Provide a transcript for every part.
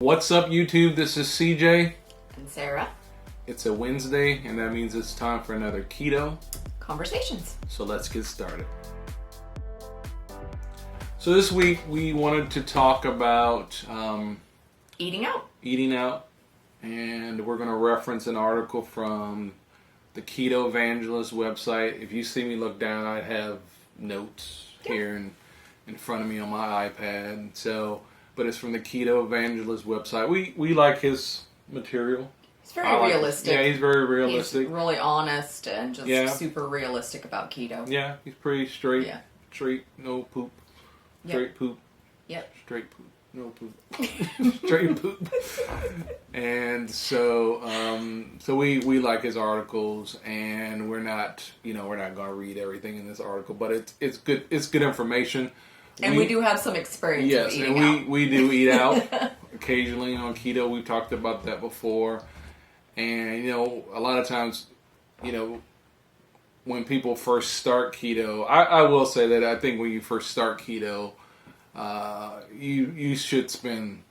What's up, YouTube? This is CJ. And Sarah. It's a Wednesday, and that means it's time for another Keto Conversations. So let's get started. So this week we wanted to talk about Eating out. And we're going to reference an article from the Keto Evangelist website. If you see me look down, I have notes here in front of me on my iPad. But it's from the Keto Evangelist website. We like his material. He's very realistic. Yeah, he's very realistic. He's really honest and just super realistic about keto. Yeah, he's pretty straight. Yeah. Straight, no poop. Straight poop. Yep. Straight poop. No poop. Straight poop. And so we like his articles, and we're not going to read everything in this article, but it's good information. And we do have some experience with eating out. We do eat out occasionally on keto. We've talked about that before. And, a lot of times, when people first start keto, I will say that I think when you first start keto, you should spend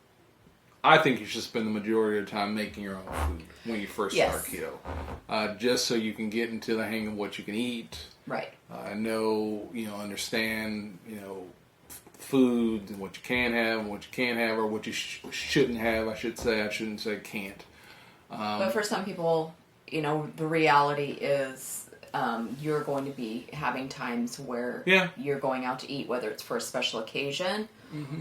the majority of the time making your own food when you first start keto. Just so you can get into the hang of what you can eat. Right. Understand, food and what you can have and what you can't have, or what you shouldn't have. I shouldn't say can't. But for some people, the reality is you're going to be having times where you're going out to eat, whether it's for a special occasion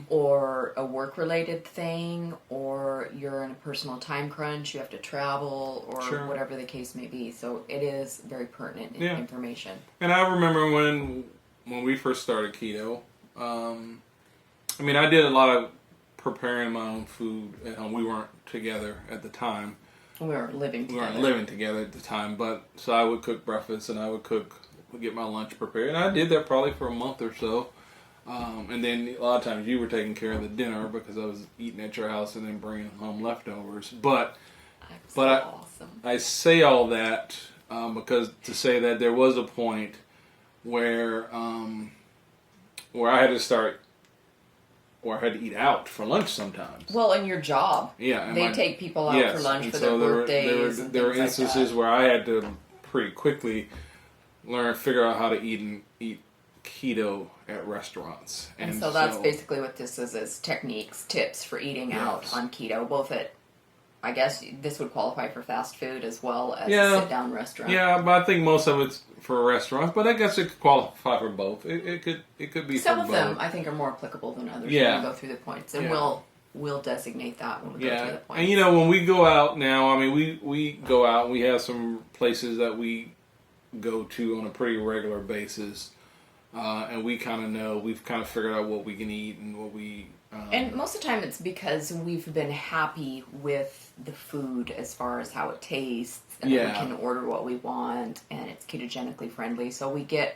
or a work-related thing, or you're in a personal time crunch, you have to travel, or whatever the case may be. So it is very pertinent information. And I remember when we first started keto, I did a lot of preparing my own food. We weren't together at the time. We weren't living together at the time, so I would cook breakfast and I would get my lunch prepared. And I did that probably for a month or so. And then a lot of times you were taking care of the dinner because I was eating at your house and then bringing home leftovers. Awesome. I say all that because to say that there was a point where I had to start, or I had to eat out for lunch sometimes. Well, in your job. Yeah. They take people out for lunch for their birthdays. There were instances where I had to pretty quickly figure out how to eat keto at restaurants. And so that's basically what this is tips for eating out on keto, both at, I guess this would qualify for fast food as well as a sit-down restaurant. Yeah, but I think most of it's for restaurants, but I guess it could qualify for both. It could be some for of both. them I think are more applicable than others when we go through the points. And we'll designate that when we go through the points. And when we go out now, we go out and we have some places that we go to on a pretty regular basis. And we've kind of figured out what we can eat and what we... and most of the time it's because we've been happy with the food as far as how it tastes, and we can order what we want, and it's ketogenically friendly. So we get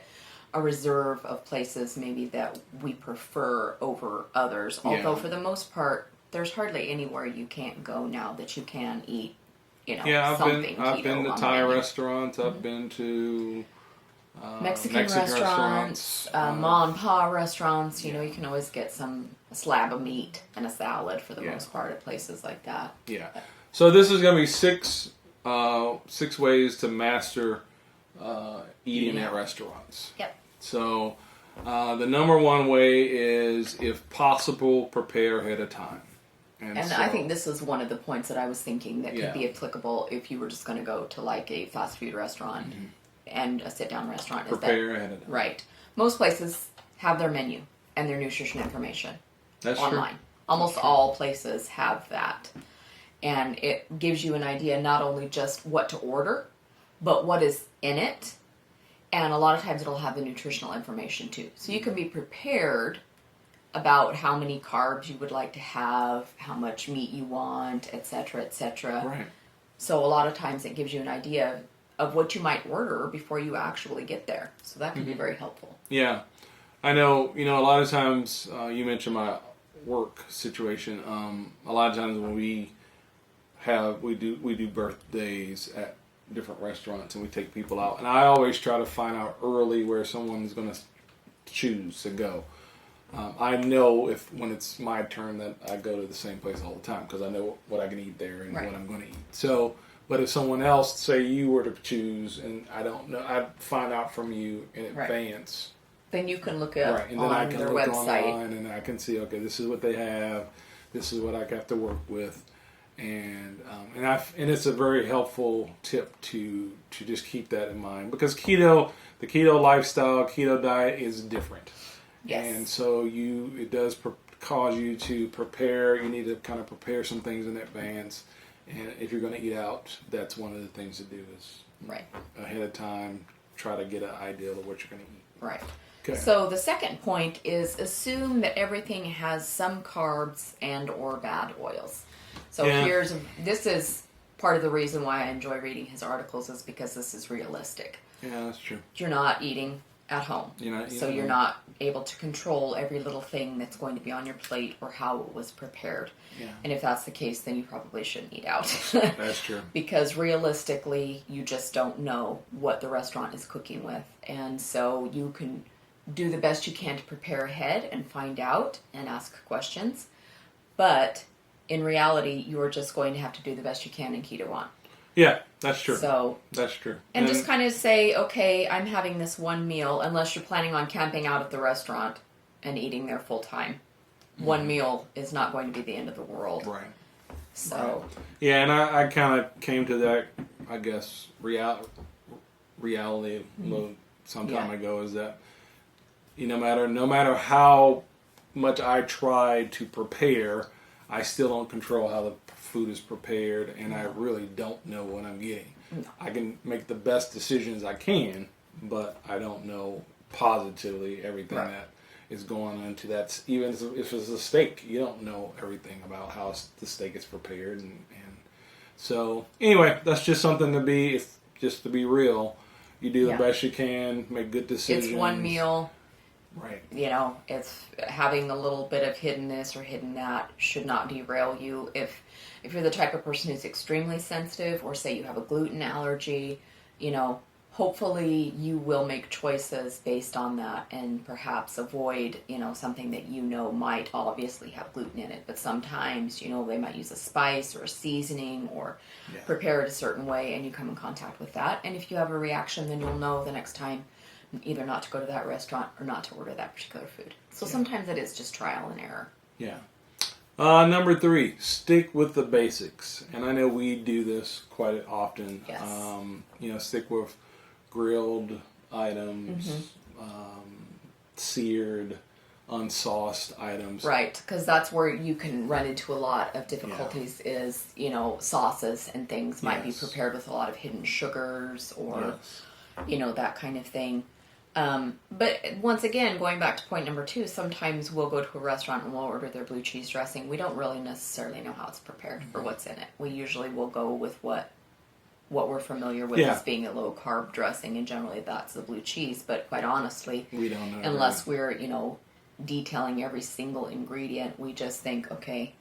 a reserve of places maybe that we prefer over others. Although for the most part, there's hardly anywhere you can't go now that you can eat, something keto. I've been to Thai restaurants. I've been to... Mexican restaurants, ma and pa restaurants. You can always get a slab of meat and a salad for the most part at places like that. Yeah. So this is going to be six ways to master eating at restaurants. Yep. So the number one way is, if possible, prepare ahead of time. And I think this is one of the points that I was thinking that could be applicable if you were just going to go to like a fast food restaurant. And a sit-down restaurant. Prepare ahead of time. Right. Most places have their menu and their nutrition information online. Almost all places have that. And it gives you an idea not only just what to order, but what is in it. And a lot of times it'll have the nutritional information too. So you can be prepared about how many carbs you would like to have, how much meat you want, etc., etc. Right. So a lot of times it gives you an idea of what you might order before you actually get there. So that can be very helpful. Yeah. I know, a lot of times, you mentioned my work situation. A lot of times when we do birthdays at different restaurants and we take people out. And I always try to find out early where someone's going to choose to go. I know when it's my turn that I go to the same place all the time because I know what I can eat there and what I'm going to eat. So, but if someone else, say you were to choose, and I don't know, I find out from you in advance. Then you can look up and then on I can their look website. online and I can see, okay, this is what they have, this is what I have to work with, and it's a very helpful tip to just keep that in mind because the keto lifestyle, keto diet is different. Yes. And so it does cause you to prepare. You need to kind of prepare some things in advance. And if you're going to eat out, that's one of the things to do is ahead of time, try to get an idea of what you're going to eat. Right. Okay. So the second point is assume that everything has some carbs and or bad oils. So this is part of the reason why I enjoy reading his articles is because this is realistic. Yeah, that's true. You're not eating at home. You're not able to control every little thing that's going to be on your plate or how it was prepared. Yeah. And if that's the case, then you probably shouldn't eat out. That's true. Because realistically, you just don't know what the restaurant is cooking with. And so you can do the best you can to prepare ahead and find out and ask questions. But in reality, you're just going to have to do the best you can in keto on. Yeah, that's true. So that's true. And just kind of say, okay, I'm having this one meal, unless you're planning on camping out at the restaurant and eating there full time. One meal is not going to be the end of the world. Right. So. Right. Yeah, and I kind of came to that, I guess, reality some time ago is that no matter how much I try to prepare, I still don't control how the food is prepared, and I really don't know what I'm getting. No. I can make the best decisions I can, but I don't know positively everything that is going into that. Even if it's a steak, you don't know everything about how the steak is prepared, and so anyway, that's just something to be real. You do the best you can, make good decisions. It's one meal. Right. It's having a little bit of hiddenness or hidden that should not derail you. If you're the type of person who's extremely sensitive, or say you have a gluten allergy, hopefully you will make choices based on that and perhaps avoid, something that might obviously have gluten in it. But sometimes, they might use a spice or a seasoning or prepare it a certain way, and you come in contact with that. And if you have a reaction, then you'll know the next time either not to go to that restaurant or not to order that particular food. So sometimes it is just trial and error. Yeah. Number 3, stick with the basics. And I know we do this quite often. Yes. Stick with grilled items, seared, unsauced items. Right, because that's where you can run into a lot of difficulties is, sauces and things might be prepared with a lot of hidden sugars or, that kind of thing. But once again, going back to point number 2, sometimes we'll go to a restaurant and we'll order their blue cheese dressing. We don't really necessarily know how it's prepared or what's in it. We usually will go with what we're familiar with as being a low carb dressing, and generally that's the blue cheese. But quite honestly, we don't know unless we're detailing every single ingredient. We just think, okay,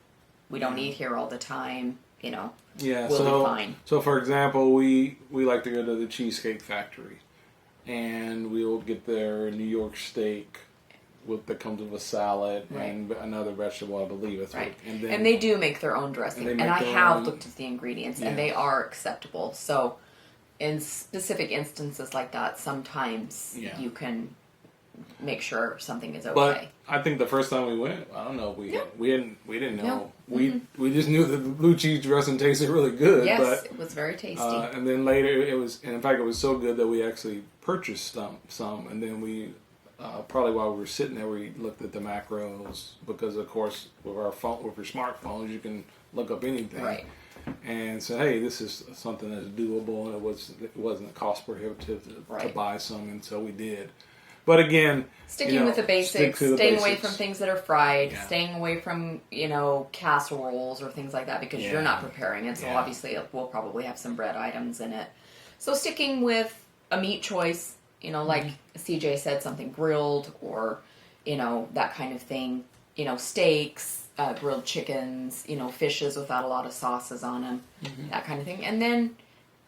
we don't eat here all the time. We'll be fine. So for example, we like to go to the Cheesecake Factory. And we will get their New York steak that comes with a salad and another vegetable, I believe. Right. And they do make their own dressing. And I have looked at the ingredients, and they are acceptable. So in specific instances like that, sometimes you can make sure something is okay. But I think the first time we went, I don't know, we didn't know. We just knew that the blue cheese dressing tasted really good. Yes, but, it was very tasty. And then later in fact it was so good that we actually purchased some, and then we probably while we were sitting there we looked at the macros, because of course with your smartphones you can look up anything. Right. And said, hey, this is something that's doable, and it wasn't cost prohibitive to buy some, and so we did. But again, sticking with the basics, staying away from things that are fried, staying away from, casseroles or things like that, because you're not preparing it. So obviously we'll probably have some bread items in it. So sticking with a meat choice, like CJ said, something grilled or, that kind of thing, steaks, grilled chickens, fishes without a lot of sauces on them, that kind of thing. And then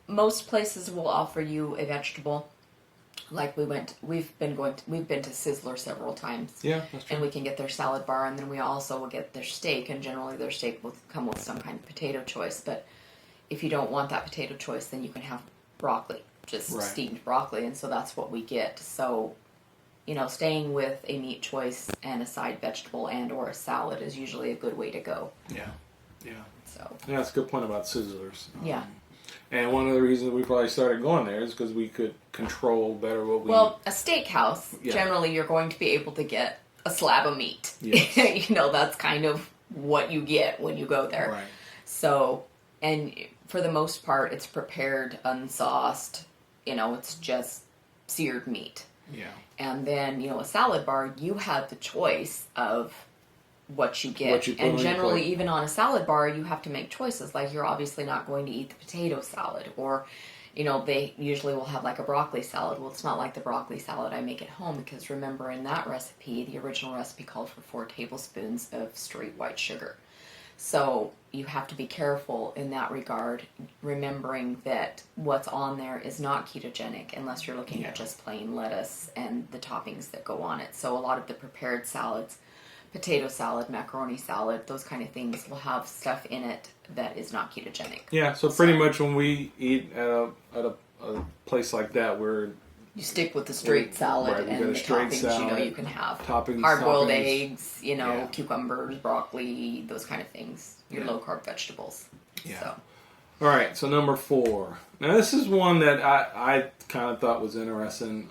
most places will offer you a vegetable Like we've been to Sizzler several times. Yeah, that's true. And we can get their salad bar, and then we also will get their steak, and generally their steak will come with some kind of potato choice. But if you don't want that potato choice, then you can have broccoli, just steamed broccoli, and so that's what we get. So, staying with a meat choice and a side vegetable and or a salad is usually a good way to go. Yeah. So. Yeah, that's a good point about Sizzlers. Yeah. And one of the reasons we probably started going there is because we could control better what we... Well, a steakhouse, generally you're going to be able to get a slab of meat. Yes. That's kind of what you get when you go there. Right. So, and for the most part, it's prepared, unsauced. It's just seared meat. Yeah. And then, a salad bar, you have the choice of what you get. And generally, even on a salad bar, you have to make choices. Like, you're obviously not going to eat the potato salad. Or, they usually will have like a broccoli salad. Well, it's not like the broccoli salad I make at home, because remember, in that recipe, the original recipe called for 4 tablespoons of straight white sugar. So you have to be careful in that regard, remembering that what's on there is not ketogenic unless you're looking at just plain lettuce and the toppings that go on it. So a lot of the prepared salads, potato salad, macaroni salad, those kind of things will have stuff in it that is not ketogenic. Yeah, so pretty much when we eat at a place like that, you stick with the straight salad and the toppings. Salad, you can have toppings, hard-boiled eggs, cucumbers, broccoli, those kind of things. Your low-carb vegetables. Yeah. So. All right, so number 4. Now this is one that I kind of thought was interesting.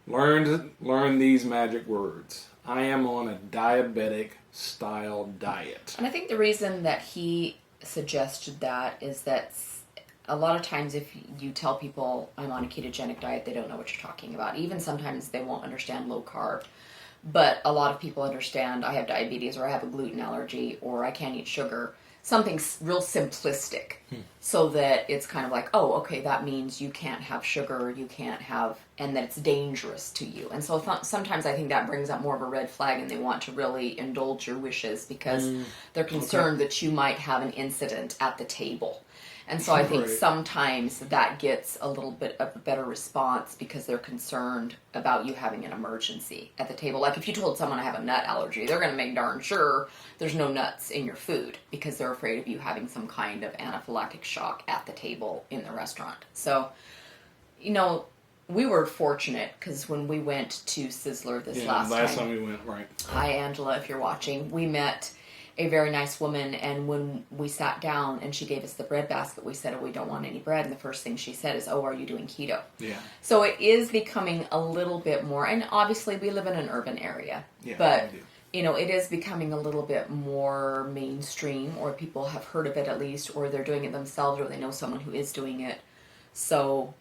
Learn these magic words. I am on a diabetic style diet. And I think the reason that he suggested that is that a lot of times if you tell people I'm on a ketogenic diet, they don't know what you're talking about. Even sometimes they won't understand low carb. But a lot of people understand I have diabetes, or I have a gluten allergy, or I can't eat sugar. Something real simplistic. So that it's kind of like, oh, okay, that means you can't have sugar, you can't have, and that it's dangerous to you. And so sometimes I think that brings up more of a red flag, and they want to really indulge your wishes because they're concerned that you might have an incident at the table. And so I think sometimes that gets a little bit of a better response because they're concerned about you having an emergency at the table. Like if you told someone I have a nut allergy, they're going to make darn sure there's no nuts in your food because they're afraid of you having some kind of anaphylactic shock at the table in the restaurant. So, we were fortunate because when we went to Sizzler this last time we went, right. Hi, Angela, if you're watching. We met a very nice woman, and when we sat down and she gave us the bread basket, we said, oh, we don't want any bread, and the first thing she said is, oh, are you doing keto? Yeah. So it is becoming a little bit more, and obviously we live in an urban area, but it is becoming a little bit more mainstream, or people have heard of it at least, or they're doing it themselves, or they know someone who is doing it. So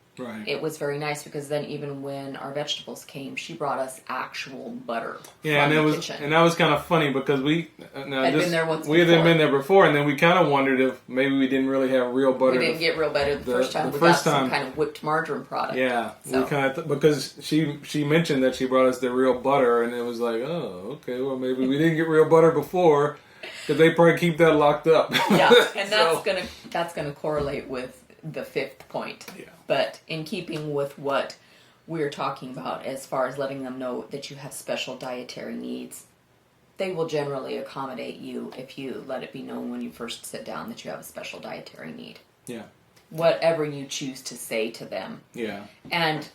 it was very nice because then even when our vegetables came, she brought us actual butter. Yeah, from and the kitchen. And that was kind of funny because we had been there once. We had been there before, and then we kind of wondered if maybe we didn't really have real butter. We didn't get real butter the first time. We got some kind of whipped margarine product. Yeah, so. We kind of because she mentioned that she brought us the real butter, and it was like, oh, okay, well maybe we didn't get real butter before because they probably keep that locked up. Yeah, and that's gonna correlate with the 5th point. Yeah. But in keeping with what we're talking about as far as letting them know that you have special dietary needs, they will generally accommodate you if you let it be known when you first sit down that you have a special dietary need. Yeah. Whatever you choose to say to them. Yeah. And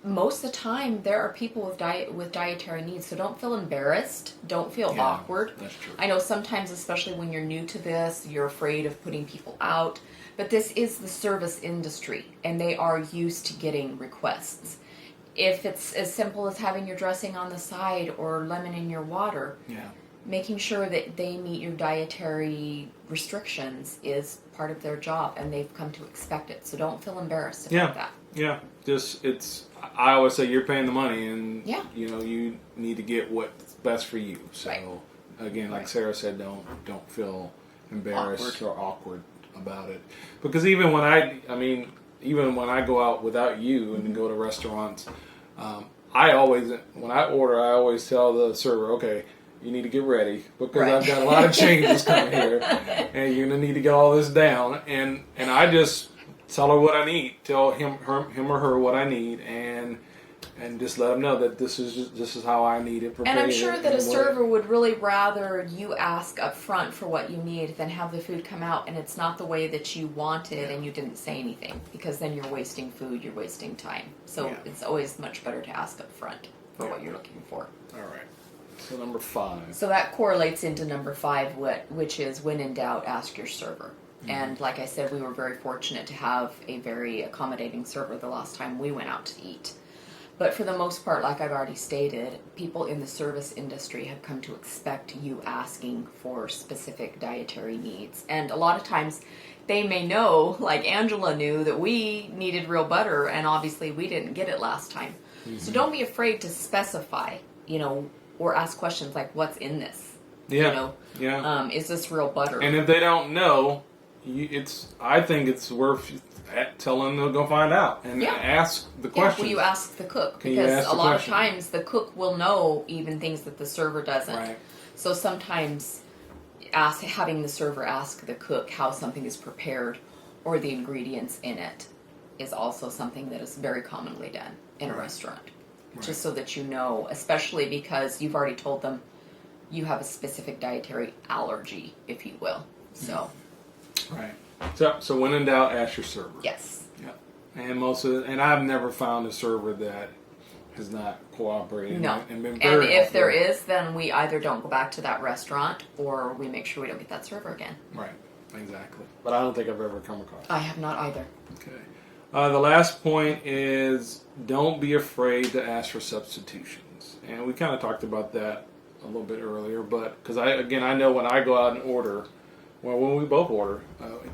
most of the time, there are people with dietary needs, so don't feel embarrassed. Don't feel awkward. That's true. I know sometimes, especially when you're new to this, you're afraid of putting people out. But this is the service industry, and they are used to getting requests. If it's as simple as having your dressing on the side or lemon in your water, making sure that they meet your dietary restrictions is part of their job, and they've come to expect it. So don't feel embarrassed about that. Yeah, I always say you're paying the money, and you need to get what's best for you. So again, like Sarah said, don't feel embarrassed or awkward about it, because even when I go out without you and go to restaurants, I always tell the server, okay, you need to get ready because I've got a lot of changes coming here, and you're gonna need to get all this down, and I just tell her what I need. Tell him or her what I need, and just let them know that this is how I need it prepared. And I'm sure that a server would really rather you ask up front for what you need than have the food come out and it's not the way that you wanted and you didn't say anything, because then you're wasting food, you're wasting time. So it's always much better to ask up front for what you're looking for. All right. So number 5. So that correlates into number 5, which is when in doubt, ask your server. Mm-hmm. And like I said, we were very fortunate to have a very accommodating server the last time we went out to eat. But for the most part, like I've already stated, people in the service industry have come to expect you asking for specific dietary needs. And a lot of times they may know, like Angela knew, that we needed real butter, and obviously we didn't get it last time. Mm-hmm. So don't be afraid to specify, or ask questions like, what's in this? Yeah. Is this real butter? And if they don't know, I think it's worth telling them to go find out and ask the question. Well, you ask the cook, because a lot of times the cook will know even things that the server doesn't. Right. So sometimes having the server ask the cook how something is prepared or the ingredients in it is also something that is very commonly done in a restaurant. Right. Just so that you know, especially because you've already told them you have a specific dietary allergy, if you will. So. Right. So when in doubt, ask your server. Yes. Yeah. And I've never found a server that has not cooperated. No. And been very And if there is, then we either don't go back to that restaurant or we make sure we don't get that server again. Right. Exactly. But I don't think I've ever come across it. I have not either. Okay. The last point is don't be afraid to ask for substitutions. And we kind of talked about that a little bit earlier, but because I know when I go out and order, when we both order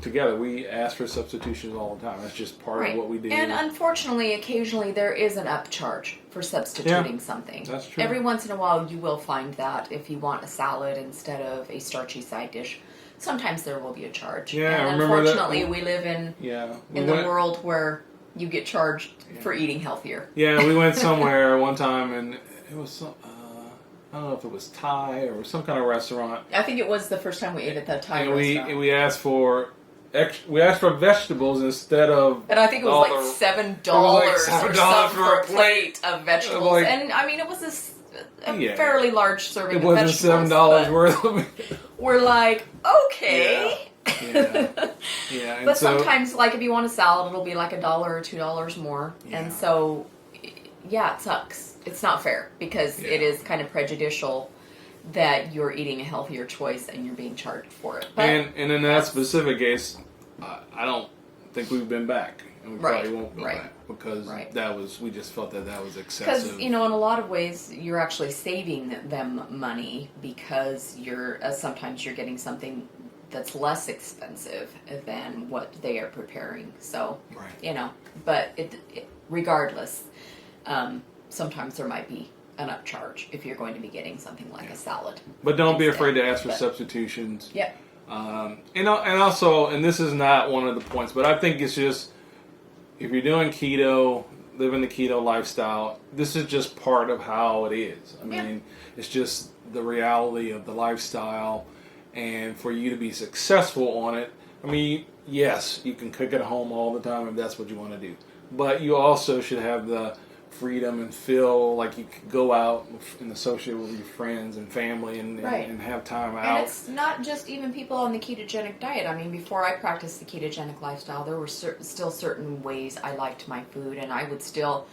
together, we ask for substitutions all the time. That's just part of what we do. And unfortunately, occasionally there is an upcharge for substituting something. That's true. Every once in a while you will find that if you want a salad instead of a starchy side dish, sometimes there will be a charge. Yeah, and unfortunately we live in the world where you get charged for eating healthier. Yeah, we went somewhere one time and it was I don't know if it was Thai or some kind of restaurant. I think it was the first time we ate at that Thai restaurant. And we asked for vegetables instead of. And I think it was like $7 or something for a plate of vegetables. And I mean, it was a fairly large serving of vegetables. It wasn't $7 worth of it. We're like, okay. Yeah. But sometimes, like if you want a salad, it'll be like $1 or $2 more. Yeah. And so, it sucks. It's not fair because it is kind of prejudicial that you're eating a healthier choice and you're being charged for it. But and in that specific case, I don't think we've been back. And we probably won't go back because we just felt that was excessive. Because, in a lot of ways, you're actually saving them money because sometimes you're getting something that's less expensive than what they are preparing. So, but regardless, sometimes there might be an upcharge if you're going to be getting something like a salad. But don't be afraid to ask for substitutions. Yeah. And also, and this is not one of the points, but I think it's just, if you're doing keto, living the keto lifestyle, this is just part of how it is. I mean, it's just the reality of the lifestyle, and for you to be successful on it, I mean, yes, you can cook at home all the time if that's what you want to do, but you also should have the freedom and feel like you could go out and associate with your friends and family and have time out. And it's not just even people on the ketogenic diet. I mean, before I practiced the ketogenic lifestyle, there were still certain ways I liked my food, and I would still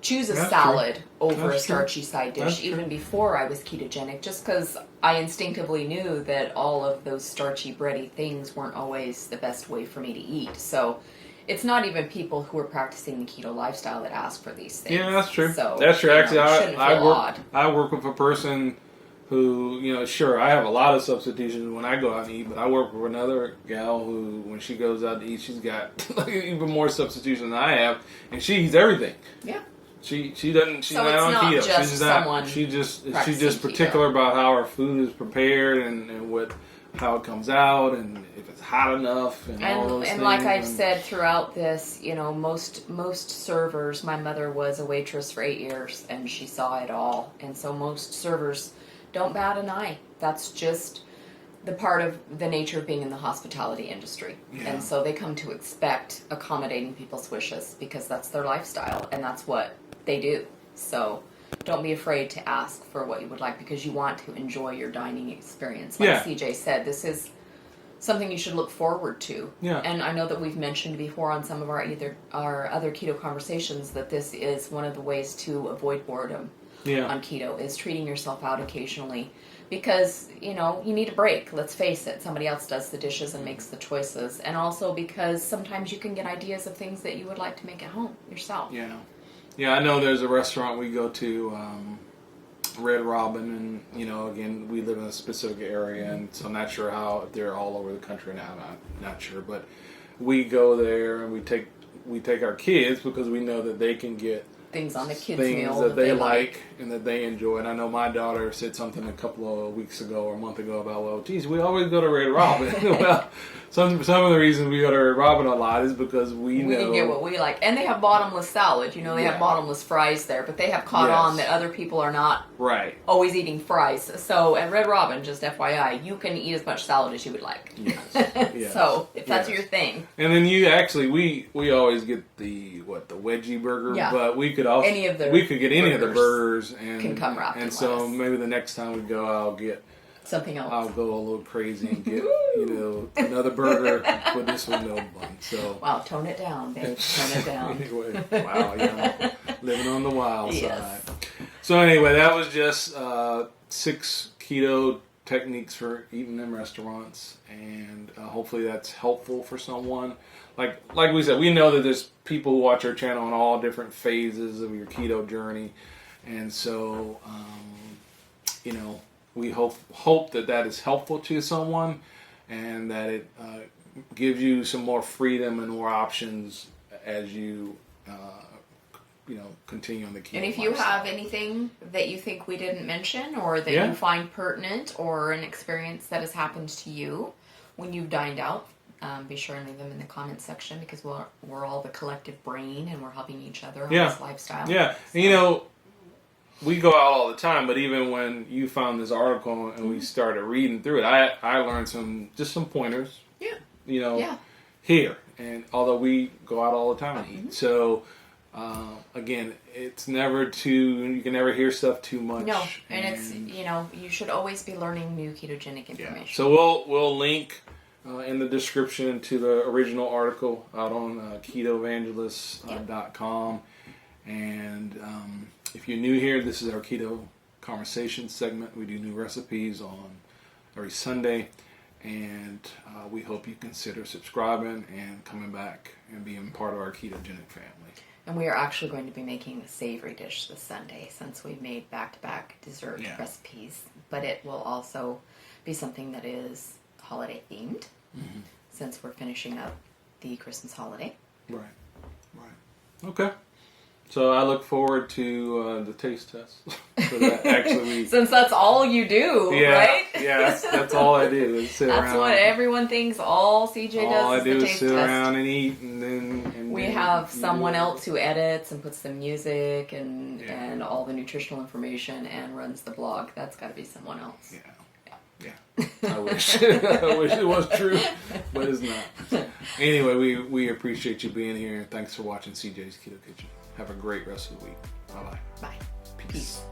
choose a salad over a starchy side dish even before I was ketogenic, just because I instinctively knew that all of those starchy, bready things weren't always the best way for me to eat. So it's not even people who are practicing the keto lifestyle that ask for these things. Yeah, that's true. So, that's true. Actually, I work with a person who, sure, I have a lot of substitutions when I go out and eat, but I work with another gal who, when she goes out to eat, she's got even more substitutions than I have, and she eats everything. Yeah. She's not on keto. She's just particular about how her food is prepared and how it comes out and if it's hot enough and all those things. And like I've said throughout this, most servers, my mother was a waitress for 8 years and she saw it all. And so most servers don't bat an eye. That's just the part of the nature of being in the hospitality industry. Yeah. And so they come to expect accommodating people's wishes because that's their lifestyle and that's what they do. So don't be afraid to ask for what you would like because you want to enjoy your dining experience. Like CJ said, this is something you should look forward to. Yeah. And I know that we've mentioned before on some of our other keto conversations that this is one of the ways to avoid boredom on keto is treating yourself out occasionally. Because, you need a break. Let's face it. Somebody else does the dishes and makes the choices. And also because sometimes you can get ideas of things that you would like to make at home yourself. Yeah. Yeah, I know there's a restaurant we go to, Red Robin, and, again, we live in a specific area, and so I'm not sure how they're all over the country now. I'm not sure. But we go there and we take our kids because we know that they can get things on the kids' things meal that they like and that they enjoy. And I know my daughter said something a couple of weeks ago or a month ago about, well, geez, we always go to Red Robin. Well, some of the reasons we go to Red Robin a lot is because we know can get what we like. And they have bottomless salad. They have bottomless fries there, but they have caught on that other people are not always eating fries. So at Red Robin, just FYI, you can eat as much salad as you would like. Yes. So if that's your thing. And then we always get the wedgie burger, but we could also get any of the burgers and can come wrapped in so lettuce. Maybe the next time we go, I'll get something else. I'll go a little crazy and get another burger with this one no bun. So wow, tone it down, babe. Tone it down. Anyway, living on the wild side. So anyway, that was just 6 keto techniques for eating in restaurants, and hopefully that's helpful for someone. Like we said, we know that there's people who watch our channel in all different phases of your keto journey, and so we hope that is helpful to someone, and that it gives you some more freedom and more options as you continue on the keto. And if you have anything that you think we didn't mention, or that you find pertinent, or an experience that has happened to you when you've dined out, be sure and leave them in the comments section, because we're all the collective brain and we're helping each other on this lifestyle. Yeah, and we go out all the time, but even when you found this article and we started reading through it, I learned some pointers. Here, and although we go out all the time and eat, so again, it's never you can never hear stuff too much. No, and it's you should always be learning new ketogenic information. Yeah. So we'll link in the description to the original article out on Ketovangelist.com. And if you're new here, this is our Keto Conversation segment. We do new recipes on every Sunday, and we hope you consider subscribing and coming back and being part of our ketogenic family. And we are actually going to be making a savory dish this Sunday, since we've made back-to-back dessert recipes. But it will also be something that is holiday themed, since we're finishing up the Christmas holiday. Right. Okay. So I look forward to the taste test. So that actually since that's all you do, right? Yeah, that's all I do. Is sit that's around. what everyone thinks. All CJ does all I is do the is taste sit test. around and eat, and then we have someone else who edits and puts the music and all the nutritional information and runs the blog. That's got to be someone else. Yeah. I wish it was true, but it's not. Anyway, we appreciate you being here, and thanks for watching CJ's Keto Kitchen. Have a great rest of the week. Bye-bye. Bye. Peace.